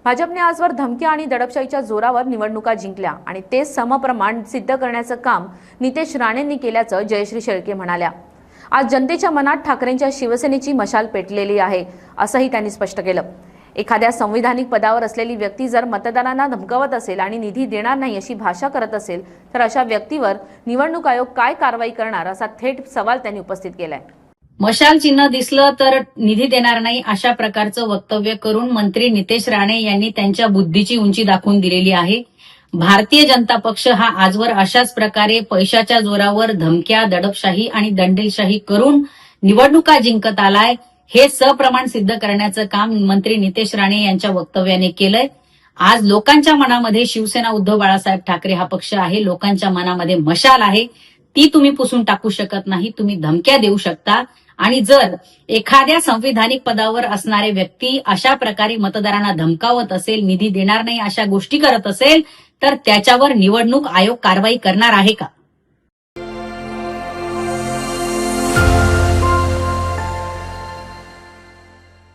भाजपने आजवर धमकी आणि दडपशाहीच्या जोरावर निवडणुका जिंकल्या आणि ते समप्रमाण सिद्ध करण्याचं काम नितेश राणेंनी केल्याचं जयश्री शेळके म्हणाल्या। आज जनतेच्या मनात ठाकरेंच्या शिवसेनेची मशाल पेटलेली आहे असंही त्यांनी स्पष्ट केलं। एखाद्या संविधानिक पदावर असलेली व्यक्ती जर मतदारांना धमकावत असेल आणि निधी देणार नाही अशी भाषा करत असेल तर अशा व्यक्तीवर निवडणूक आयोग काय कारवाई करणार असा थेट सवाल त्यांनी उपस्थित केलाय। मशाल चिन्ह दिसलं तर निधी देणार नाही अशा प्रकारचं वक्तव्य करून मंत्री नितेश राणे यांनी त्यांच्या बुद्धीची उंची दाखवून दिलेली आहे। भारतीय जनता पक्ष हा आजवर अशाच प्रकारे पैशाच्या जोरावर धमक्या, दडपशाही आणि दंडेलशाही करून निवडणुका जिंकत आलाय। हे सप्रमाण सिद्ध करण्याचं काम मंत्री नितेश राणे यांच्या वक्तव्याने केलंय। आज लोकांच्या मनामध्ये शिवसेना उद्धव बाळासाहेब ठाकरे हा पक्ष आहे, लोकांच्या मनामध्ये मशाल आहे, ती तुम्ही पुसून टाकू शकत नाही। तुम्ही धमक्या देऊ शकता आणि जर एखाद्या संविधानिक पदावर असणारे व्यक्ती अशा प्रकारे मतदारांना धमकावत असेल, निधी देणार नाही अशा गोष्टी करत असेल तर त्याच्यावर निवडणूक आयोग कारवाई करणार आहे का?